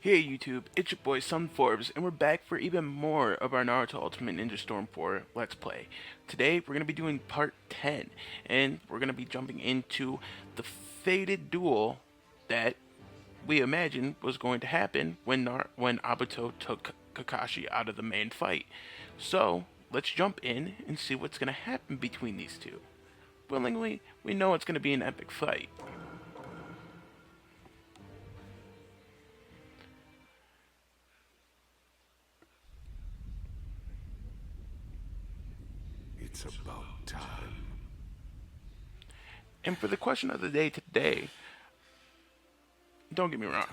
Hey YouTube, it's your boy Sun Forbes, and we're back for even more of our Naruto Ultimate Ninja Storm 4 Let's Play. Today we're going to be doing part 10, and we're going to be jumping into the fated duel that we imagined was going to happen when Obito took Kakashi out of the main fight. So, let's jump in and see what's going to happen between these two. Willingly, we know it's going to be an epic fight. It's about time. And for the question of the day today, don't get me wrong,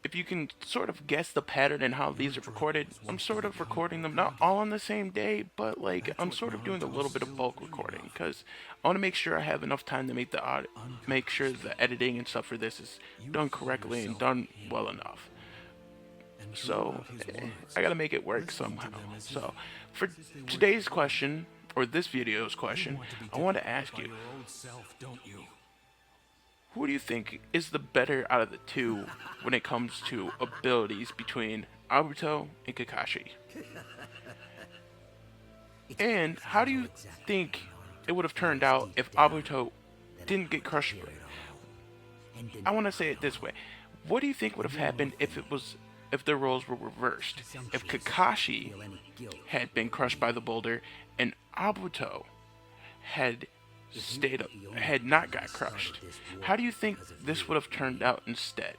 if you can sort of guess the pattern and how these are recorded, I'm sort of recording them not all on the same day, but like I'm sort of doing a little bit of bulk recording because I want to make sure I have enough time to make sure the editing and stuff for this is done correctly and done well enough. So I gotta make it work somehow. So for today's question, or this video's question, I want to ask you, who do you think is the better out of the two when it comes to abilities between Obito and Kakashi? And how do you think it would have turned out if Obito didn't get crushed? I want to say it this way. What do you think would have happened if the roles were reversed? If Kakashi had been crushed by the boulder and Obito had not got crushed, how do you think this would have turned out instead?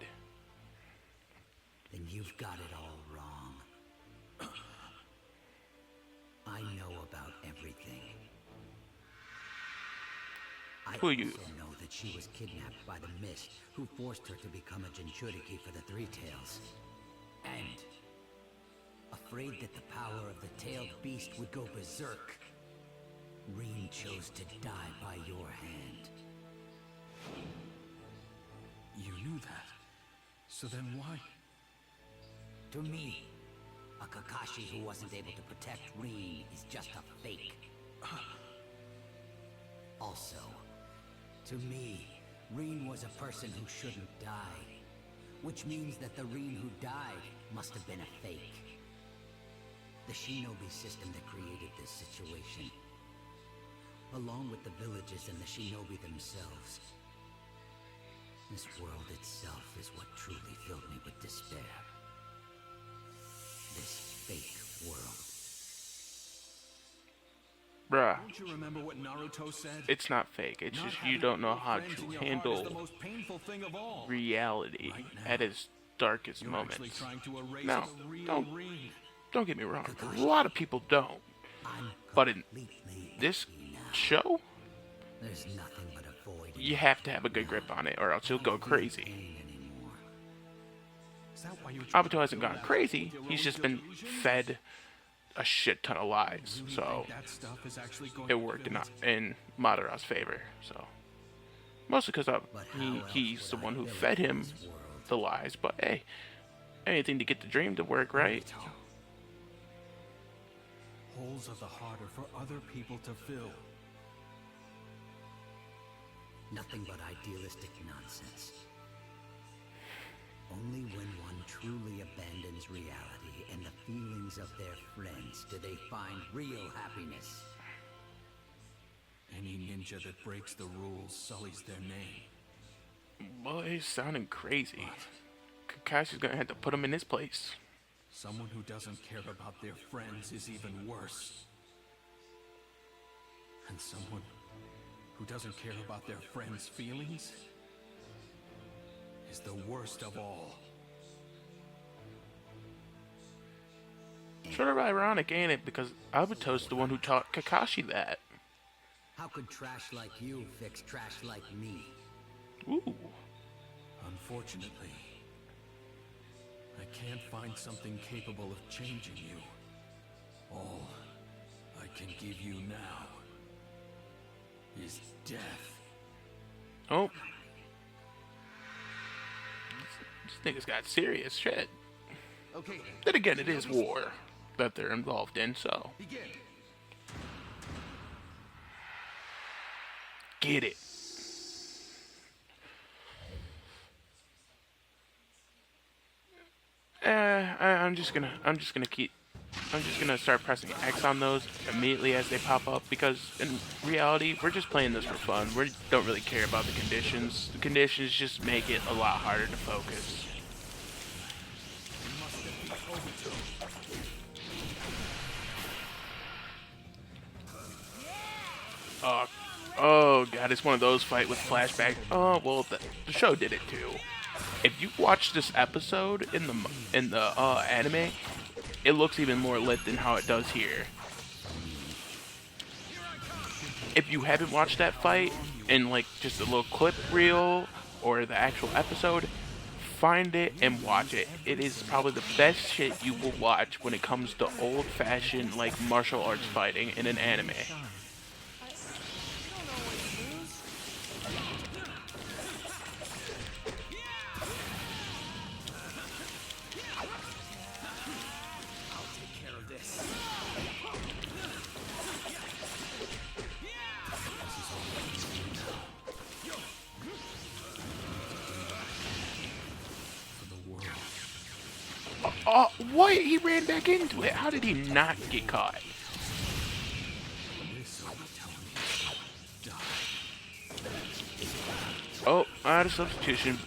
Then you've got it all wrong. I know about everything. Who are you? I also know that she was kidnapped by the Mist, who forced her to become a Jinchuriki for the Three Tails. And afraid that the power of the tailed beast would go berserk, Rin chose to die by your hand. You knew that. So then why? To me, a Kakashi who wasn't able to protect Rin is just a fake. Also, to me, Rin was a person who shouldn't die. Which means that the Rin who died must have been a fake. The shinobi system that created this situation, along with the villages and the shinobi themselves. This world itself is what truly filled me with despair. This fake world. Bruh, Don't you remember what Naruto said? it's not fake. It's just you don't know how to handle reality at its darkest moments. Now, don't get me wrong. A lot of people don't. But in this show, There's nothing but a void. you have to have a good grip on it or else you'll go crazy. Obito hasn't gone crazy. He's just been fed a shit ton of lies. So it worked in Madara's favor. So mostly because he's the one who fed him the lies. But hey, anything to get the dream to work, right? Holes are the harder for other people to fill. Nothing but idealistic nonsense. Only when one truly abandons reality and the feelings of their friends do they find real happiness. Any ninja that breaks the rules sullies their name. Boy, he's sounding crazy. Kakashi's gonna have to put him in his place. Someone who doesn't care about their friends is even worse. And someone who doesn't care about their friends' feelings is the worst of all. Sort of ironic, ain't it? Because Obito's the one who taught Kakashi that. How could trash like you fix trash like me? Ooh. Unfortunately, I can't find something capable of changing you. All I can give you now is death. Oh. This nigga's got serious shit. Okay, Then again, it is war that they're involved in, so begin. get it. I'm just gonna start pressing X on those immediately as they pop up, because in reality, we're just playing this for fun. We don't really care about the conditions. The conditions just make it a lot harder to focus. Oh god, it's one of those fight with flashback. Oh well, the show did it too. If you watch this episode in the anime, it looks even more lit than how it does here. If you haven't watched that fight in like just a little clip reel or the actual episode, find it and watch it. It is probably the best shit you will watch when it comes to old-fashioned like martial arts fighting in an anime. Oh, what? He ran back into it. How did he not get caught? Oh, out of substitution.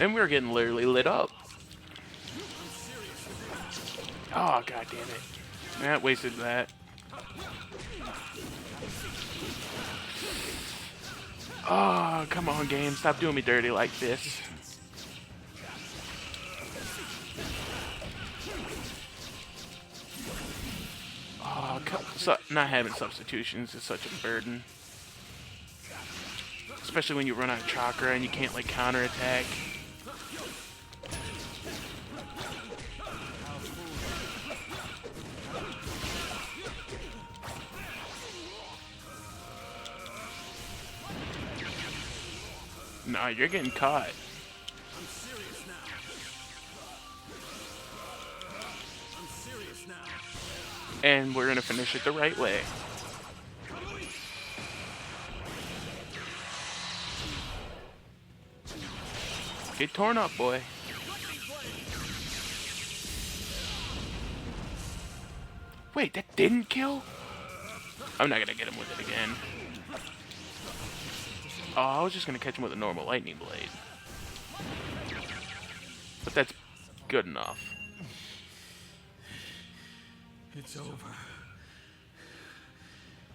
And we're getting literally lit up. Oh, god damn it. That wasted that. Oh, come on, game. Stop doing me dirty like this. Oh, not having substitutions is such a burden. Especially when you run out of chakra and you can't, like, counterattack. Nah, you're getting caught. I'm serious now. And we're gonna finish it the right way. Get torn up, boy. Wait, that didn't kill? I'm not gonna get him with it again. Oh, I was just gonna catch him with a normal lightning blade. But that's good enough. It's over.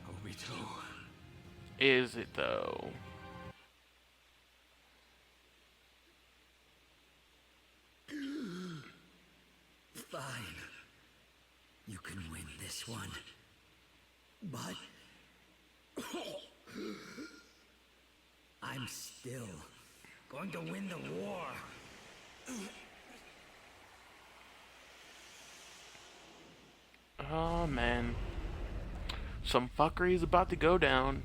Obito. Is it though? Fine. You can win this one. But I'm still going to win the war. Oh man. Some fuckery is about to go down.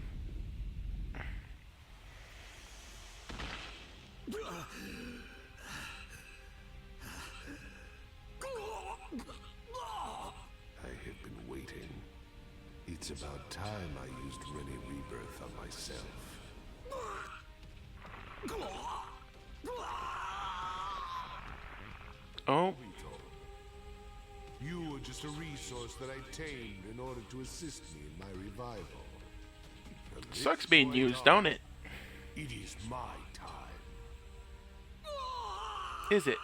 I have been waiting. It's about time I used Rennie Rebirth on myself. Oh, You were just a resource that I tamed in order to assist me in my revival. And this sucks being my used, time. don't it? It is my time. Is it?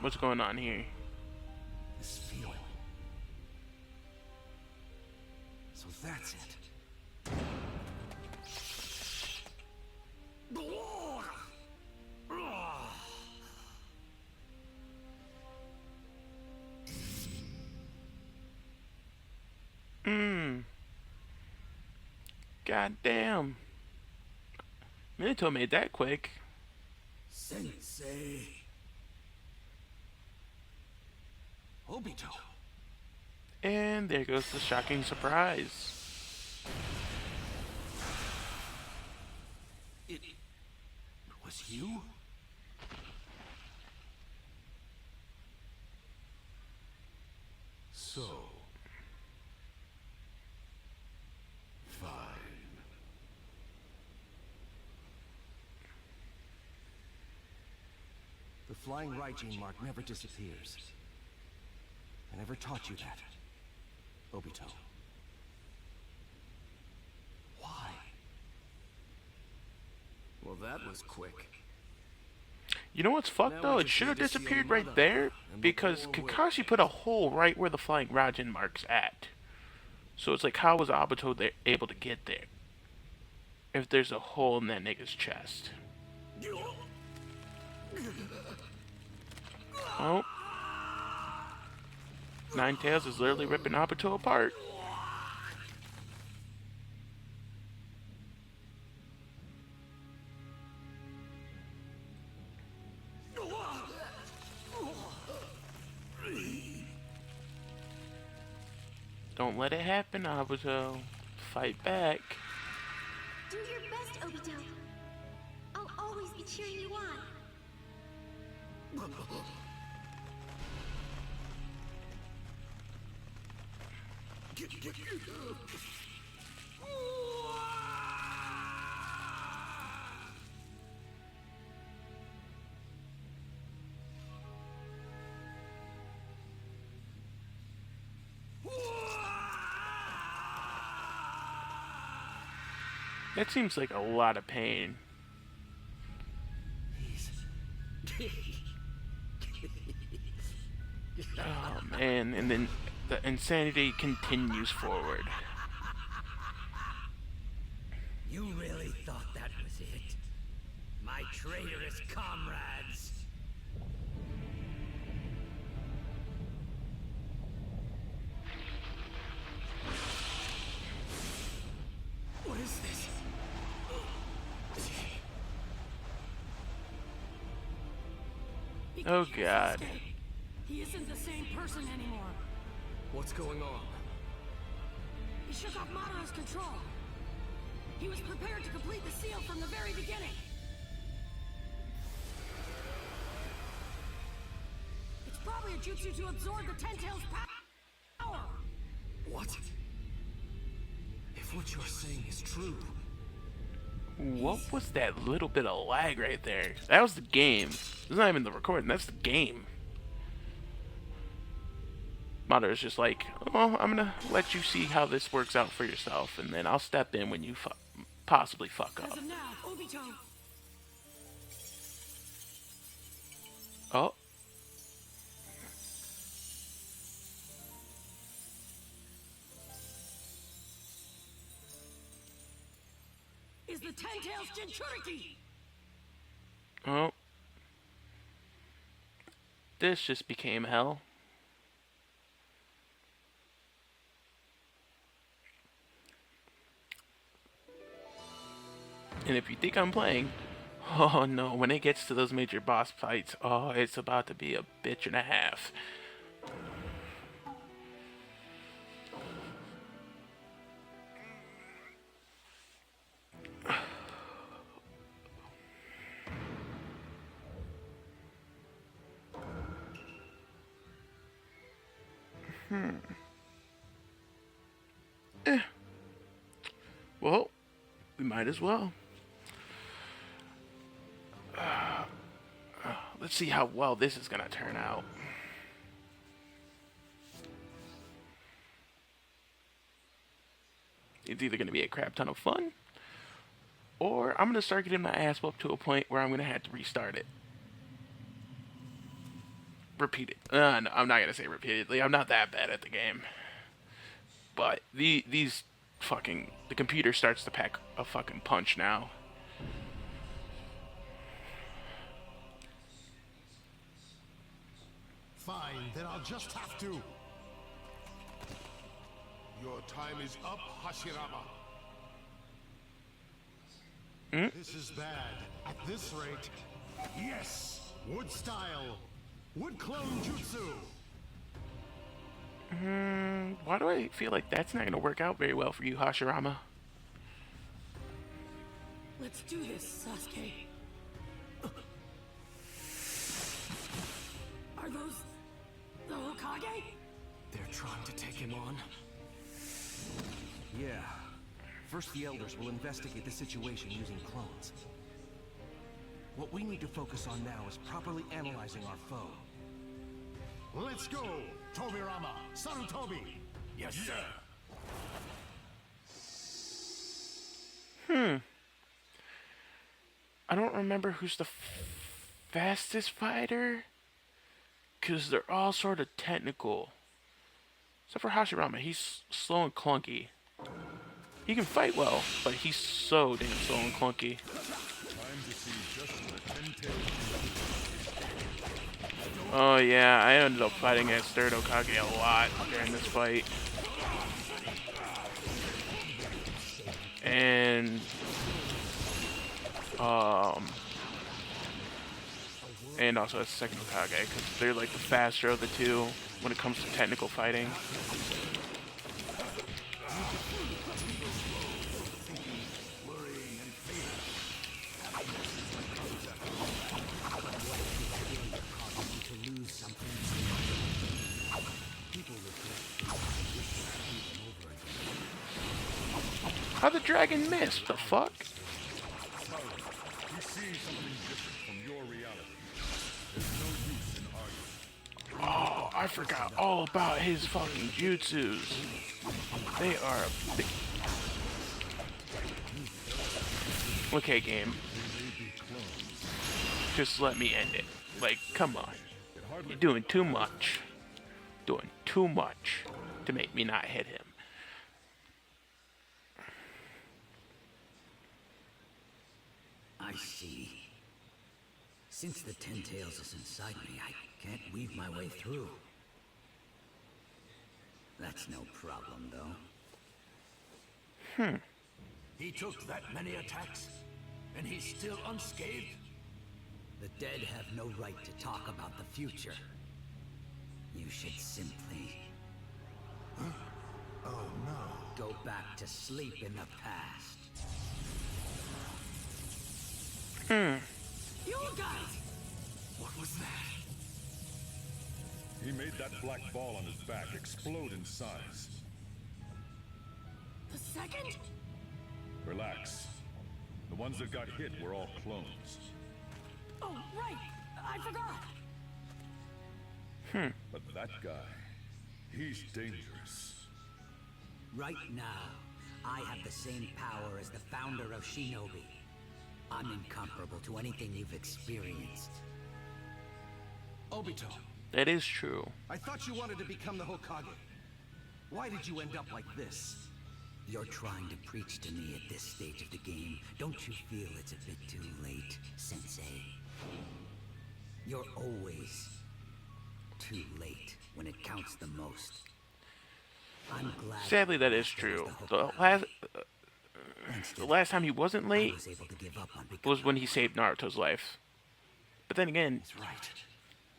What's going on here? This feeling. So that's it. God damn. Minato made that quick. Sensei. Obito. And there goes the shocking surprise. It was you? So, fine. The flying Raijin mark never disappears. I never taught you that, Obito. Why? Well, that was quick. You know what's fucked though? It should have disappeared right there because Kakashi put a hole right where the flying Raijin mark's at. So it's like, how was Obito able to get there if there's a hole in that nigga's chest? Oh. Nine Tails is literally ripping Obito apart. Don't let it happen, Obito. Fight back. Do your best, Obito. I'll always be cheering you on. That seems like a lot of pain. Oh man, and then the insanity continues forward. You really thought that was it? My traitorous comrades! What is this? Oh god. He isn't the same person anymore. What's going on? He shook off Madaro's control. He was prepared to complete the seal from the very beginning. It's probably a jutsu to absorb the Ten Tails power. What? If what you're saying is true... What was that little bit of lag right there? That was the game. It's not even the recording, that's the game. Madara's just like, oh, I'm gonna let you see how this works out for yourself, and then I'll step in when you possibly fuck As up. of now, Obito. Oh. Is the Ten Tails Jinchuriki! Oh. This just became hell. And if you think I'm playing, oh no, when it gets to those major boss fights, oh, it's about to be a bitch and a half. Well, we might as well. Let's see how well this is gonna turn out. It's either gonna be a crap ton of fun, or I'm gonna start getting my ass whooped to a point where I'm gonna have to restart it. Repeat it. No, I'm not gonna say repeatedly. I'm not that bad at the game. But the computer starts to pack a fucking punch now. Fine, then I'll just have to. Your time is up, Hashirama. This is bad. At this rate. Yes! Wood style. Wood clone jutsu. Why do I feel like that's not going to work out very well for you, Hashirama? Let's do this, Sasuke. Are those the Hokage? They're trying to take him on? Yeah. First, the elders will investigate the situation using clones. What we need to focus on now is properly analyzing our foe. Let's go! Tobirama! Sarutobi! Yes, sir! I don't remember who's the fastest fighter, because they're all sort of technical. Except for Hashirama, he's slow and clunky. He can fight well, but he's so damn slow and clunky. Oh yeah, I ended up fighting against Third Hokage a lot during this fight. And also as second Hokage, because they're like the faster of the two when it comes to technical fighting. How the dragon miss? The fuck? You see something different from your reality. There's no use in arguing. Oh, I forgot all about his fucking jutsus. They are a big... Okay, game. Just let me end it. Like, come on. You're doing too much. Doing too much to make me not hit him. I see. Since the Ten Tails is inside me, I can't weave my way through. That's no problem, though. He took that many attacks, and he's still unscathed? The dead have no right to talk about the future. You should simply... Oh no. go back to sleep in the past. You guys! What was that? He made that black ball on his back explode in size. The second? Relax. The ones that got hit were all clones. Oh, right. I forgot. But that guy, he's dangerous. Right now, I have the same power as the founder of Shinobi. I'm incomparable to anything you've experienced. Obito, That is true. I thought you wanted to become the Hokage. Why did you end up like this? You're trying to preach to me at this stage of the game. Don't you feel it's a bit too late, Sensei? You're always too late when it counts the most. I'm glad. Sadly, that is true. The last time he wasn't I late was able to give up on becoming. was when he saved Naruto's life. But then again, He's right.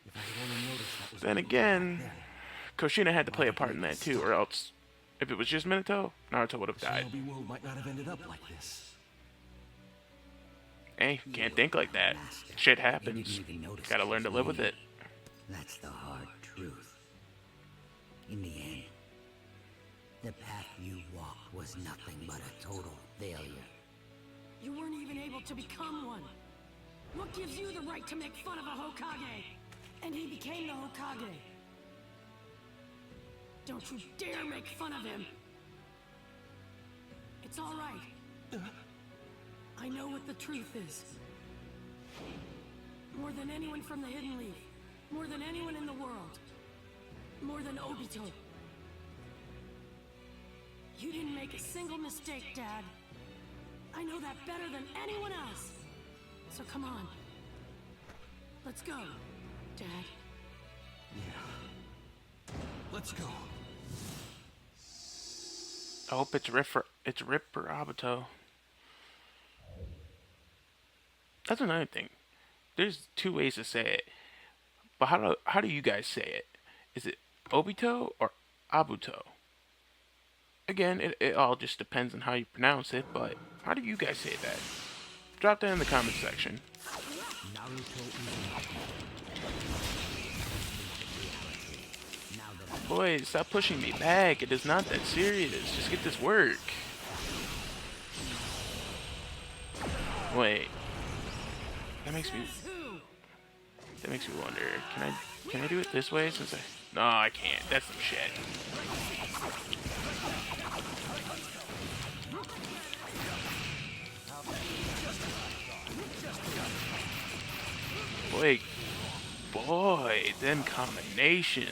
If I had only noticed that was then Obito again, back Kushina had to play a part in that too, or else, if it was just Minato, Naruto would have then, died. Shinobi world might not have ended up like this. Hey, can't think like that. Shit happens. Gotta learn to live with it. That's the hard truth. In the end, the path you walked was nothing but a total failure. You weren't even able to become one. What gives you the right to make fun of a Hokage? And he became the Hokage. Don't you dare make fun of him. It's all right. I know what the truth is. More than anyone from the Hidden Leaf. More than anyone in the world. More than Obito. You didn't make a single mistake, Dad. I know that better than anyone else. So come on. Let's go, Dad. Yeah. Let's go. I hope it's Rip for Obito. That's another thing. There's two ways to say it, but how do you guys say it? Is it Obito or Abuto? Again, it all just depends on how you pronounce it, but how do you guys say that? Drop that in the comment section. Naruto Uzumaki. Now that I Boys, stop pushing me back. It is not that serious. Just get this work. Wait. That makes me wonder. Can I do it this way since I No, I can't. That's some shit. Boy, them combinations.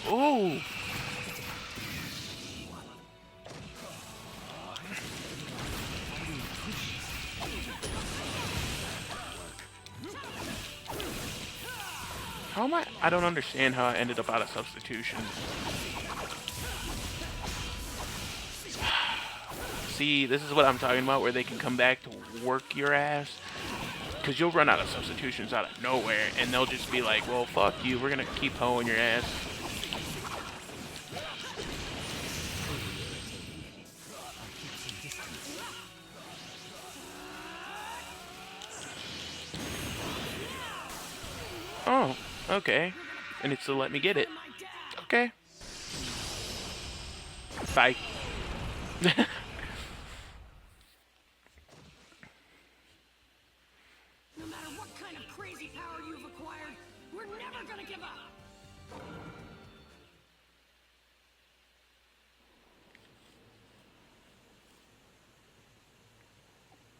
Oh. How am I don't understand how I ended up out of substitution. See, this is what I'm talking about, where they can come back to work your ass. Because you'll run out of substitutions out of nowhere, and they'll just be like, well, fuck you, we're going to keep hoeing your ass. Oh, okay. And it's to let me get it. Okay. Bye. No matter what kind of crazy power you've acquired, we're never gonna give up!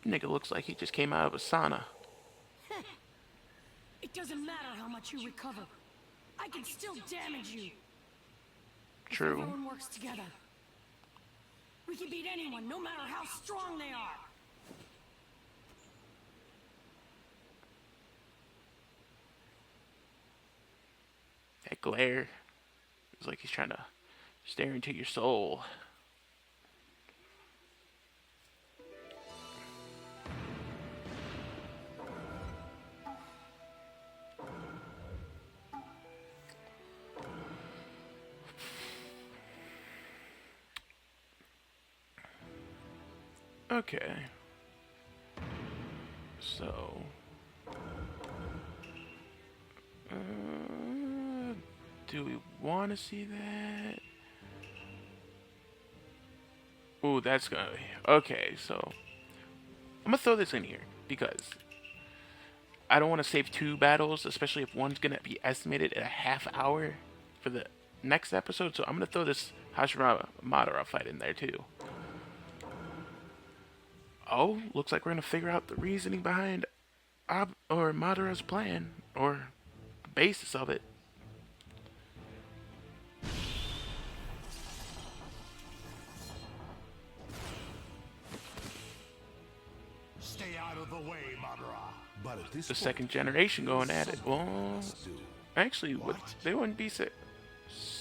Nigga looks like he just came out of a sauna. It doesn't matter how much you recover. I can still damage you. If True. everyone works together, we can beat anyone, no matter how strong they are. That glare is like he's trying to stare into your soul. Okay. So. Do we want to see that? Ooh, that's gonna be. Okay, so. I'm gonna throw this in here because I don't want to save two battles, especially if one's gonna be estimated at a half hour for the next episode. So I'm gonna throw this Hashirama Madara fight in there too. Oh, looks like we're gonna figure out the reasoning behind Madara's plan, or the basis of it. Stay out of the way, Madara. But at this The point, second generation going at it. Well, must do. actually, they wouldn't be second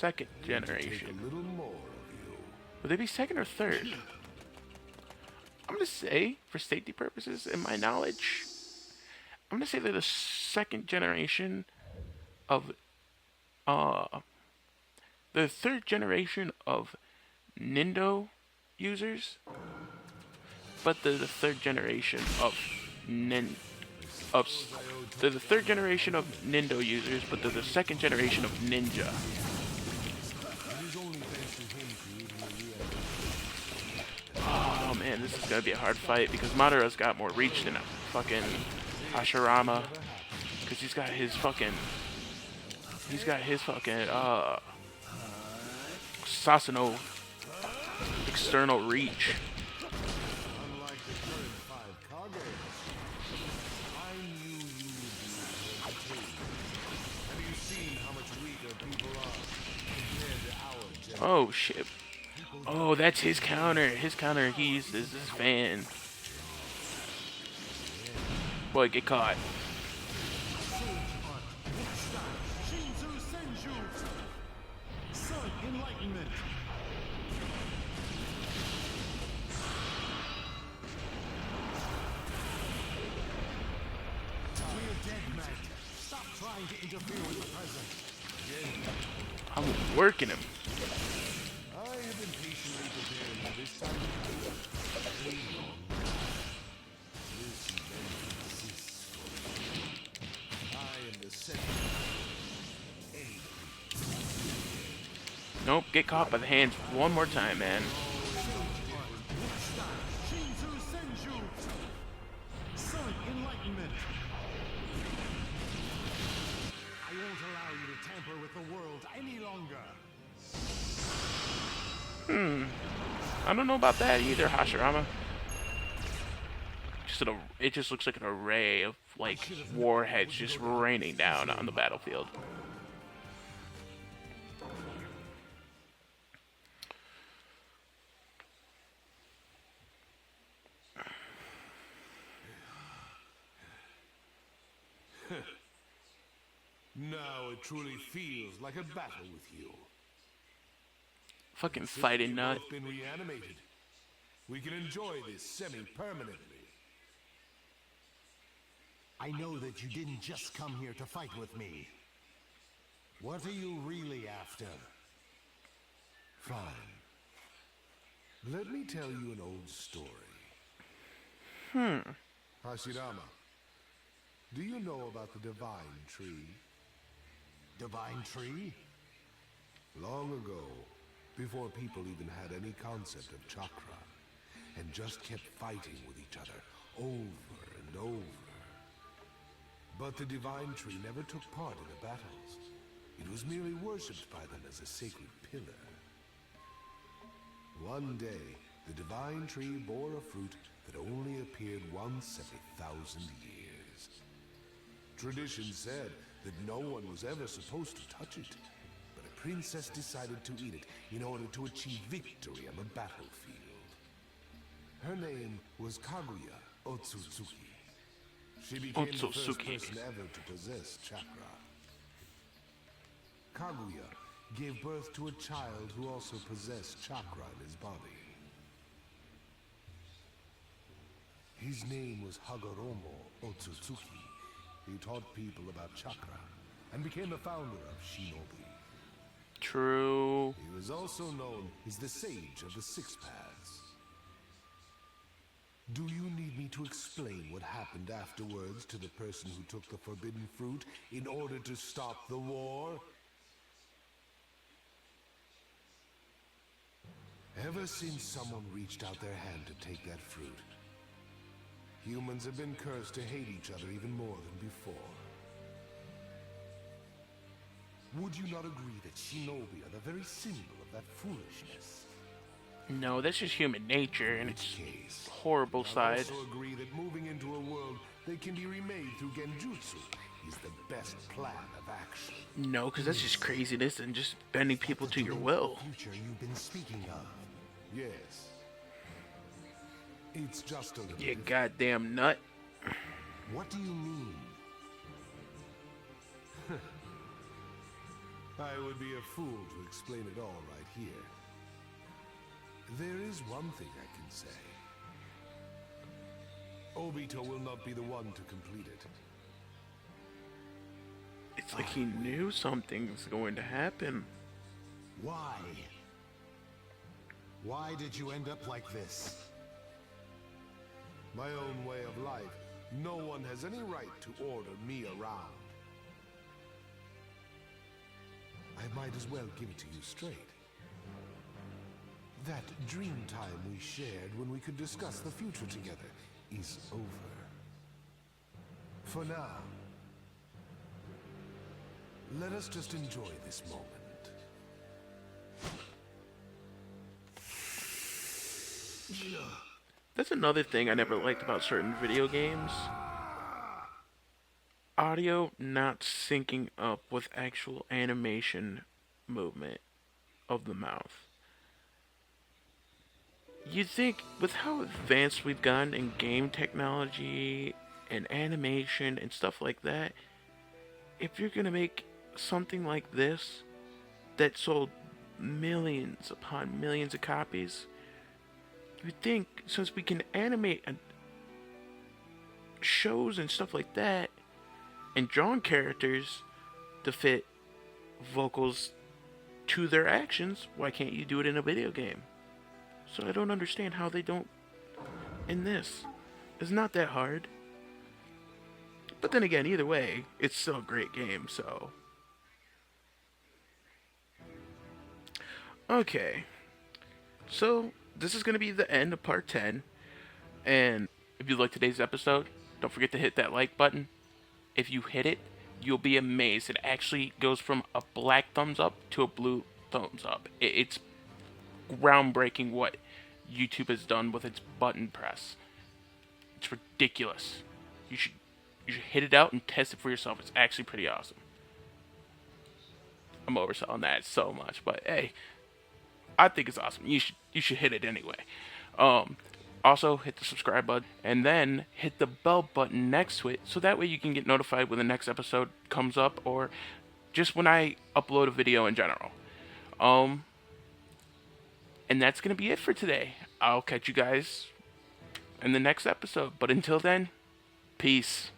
Take generation. a little more of you. Would they be second or third? I'm gonna say, for safety purposes and my knowledge, I'm gonna say they're the second generation of the third generation of Nindo users, but they're the third generation of they're the third generation of Nindo users, but they're the second generation of ninja. Oh man, this is gonna be a hard fight because Madara's got more reach than a fucking Hashirama. Because he's got his fucking Sasuno external reach. Unlike the current 5 Kage, I knew you would be entertained. Have you seen how much weaker people are compared to our generation? Oh shit. Oh, that's his counter. His counter he uses his fan. Boy, get caught. Shinzu Senju! Sun Enlightenment! trying to interfere with the present. I'm working him. I have been patiently preparing for this time. This vengeance is for me. I am the second. Nope, get caught by the hands one more time, man. Shinzu Senju! Sun Enlightenment! I won't allow you to tamper with the world any longer. I don't know about that either, Hashirama. It just looks like an array of, like, warheads just raining down on the battlefield. Now it truly feels like a battle with you. Fucking fighting nut. Both been reanimated. We can enjoy this semi-permanently. I know that you didn't just come here to fight with me. What are you really after? Fine. Let me tell you an old story. Hashirama, do you know about the Divine Tree? Divine Tree? Long ago, before people even had any concept of chakra, and just kept fighting with each other over and over. But the Divine Tree never took part in the battles. It was merely worshipped by them as a sacred pillar. One day, the Divine Tree bore a fruit that only appeared once every 1,000 years. Tradition said that no one was ever supposed to touch it, but a princess decided to eat it in order to achieve victory on the battlefield. Her name was Kaguya Otsutsuki. She became the first person ever to possess chakra. Kaguya gave birth to a child who also possessed chakra in his body. His name was Hagoromo Otsutsuki. He taught people about chakra and became the founder of Shinobi. True. He was also known as the Sage of the Six Paths. Do you need me to explain what happened afterwards to the person who took the forbidden fruit in order to stop the war? Ever since someone reached out their hand to take that fruit, humans have been cursed to hate each other even more than before. Would you not agree that Shinobi are the very symbol of that foolishness? No, that's just human nature, and In it's which case, horrible I side. also agree that moving into a world that can be remade through Genjutsu is the best plan of action. No, because that's just craziness and just bending people to your will. Future you've been speaking of. Yes. It's just a little You different. goddamn nut. What do you mean? I would be a fool to explain it all right here. There is one thing I can say. Obito will not be the one to complete it. It's like he knew something's going to happen. Why? Why did you end up like this? My own way of life. No one has any right to order me around. I might as well give it to you straight. That dream time we shared when we could discuss the future together is over. For now, let us just enjoy this moment. That's another thing I never liked about certain video games. Audio not syncing up with actual animation movement of the mouth. You'd think, with how advanced we've gotten in game technology and animation and stuff like that, if you're gonna make something like this that sold millions upon millions of copies, you'd think, since we can animate shows and stuff like that, and drawn characters to fit vocals to their actions, why can't you do it in a video game? So I don't understand how they don't in this. It's not that hard. But then again, either way, it's still a great game, so. Okay. So, this is going to be the end of part 10. And if you liked today's episode, don't forget to hit that like button. If you hit it, you'll be amazed. It actually goes from a black thumbs up to a blue thumbs up. It's groundbreaking what YouTube has done with its button press. It's ridiculous. You should hit it out and test it for yourself. It's actually pretty awesome. I'm overselling that so much, but hey, I think it's awesome. You should hit it anyway. Also, hit the subscribe button, and then hit the bell button next to it, so that way you can get notified when the next episode comes up, or just when I upload a video in general. And that's going to be it for today. I'll catch you guys in the next episode, but until then, peace.